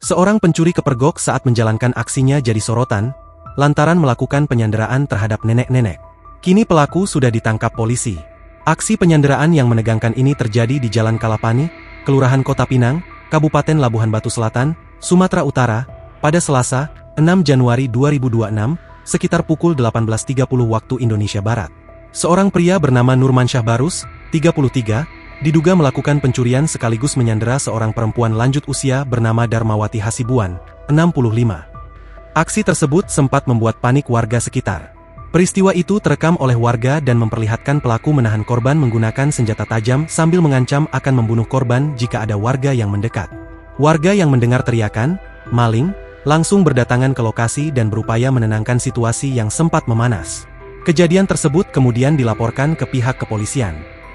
Seorang pencuri kepergok saat menjalankan aksinya jadi sorotan, lantaran melakukan penyanderaan terhadap nenek-nenek. Kini pelaku sudah ditangkap polisi. Aksi penyanderaan yang menegangkan ini terjadi di Jalan Kalapani, Kelurahan Kota Pinang, Kabupaten Labuhan Batu Selatan, Sumatera Utara, pada Selasa, 6 Januari 2026, sekitar pukul 18.30 waktu Indonesia Barat. Seorang pria bernama Nurmansyah Barus, 33, diduga melakukan pencurian sekaligus menyandera seorang perempuan lanjut usia bernama Darmawati Hasibuan, 65. Aksi tersebut sempat membuat panik warga sekitar. Peristiwa itu terekam oleh warga dan memperlihatkan pelaku menahan korban menggunakan senjata tajam sambil mengancam akan membunuh korban jika ada warga yang mendekat. Warga yang mendengar teriakan, "Maling!" langsung berdatangan ke lokasi dan berupaya menenangkan situasi yang sempat memanas. Kejadian tersebut kemudian dilaporkan ke pihak kepolisian.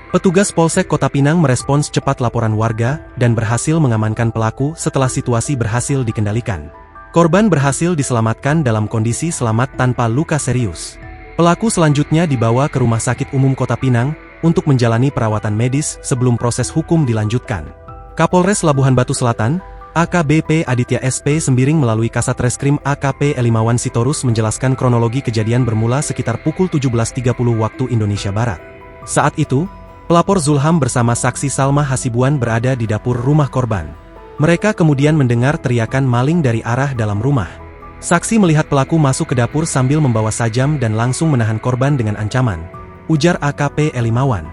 Petugas Polsek Kota Pinang merespons cepat laporan warga dan berhasil mengamankan pelaku setelah situasi berhasil dikendalikan. Korban berhasil diselamatkan dalam kondisi selamat tanpa luka serius. Pelaku selanjutnya dibawa ke Rumah Sakit Umum Kota Pinang untuk menjalani perawatan medis sebelum proses hukum dilanjutkan. Kapolres Labuhan Batu Selatan, AKBP Aditya SP Sembiring melalui Kasat Reskrim AKP Elimawan Sitorus menjelaskan kronologi kejadian bermula sekitar pukul 17.30 waktu Indonesia Barat. Saat itu, pelapor Zulham bersama saksi Salma Hasibuan berada di dapur rumah korban. Mereka kemudian mendengar teriakan maling dari arah dalam rumah. Saksi melihat pelaku masuk ke dapur sambil membawa sajam dan langsung menahan korban dengan ancaman, ujar AKP Elimawan.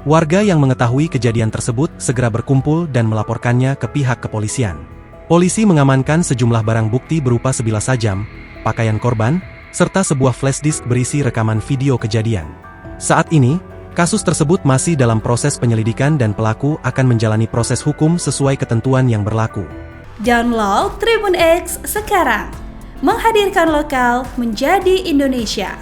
Warga yang mengetahui kejadian tersebut segera berkumpul dan melaporkannya ke pihak kepolisian. Polisi mengamankan sejumlah barang bukti berupa sebilah sajam, pakaian korban, serta sebuah flash disk berisi rekaman video kejadian. Saat ini, kasus tersebut masih dalam proses penyelidikan dan pelaku akan menjalani proses hukum sesuai ketentuan yang berlaku. Download Tribun X sekarang, menghadirkan lokal menjadi Indonesia.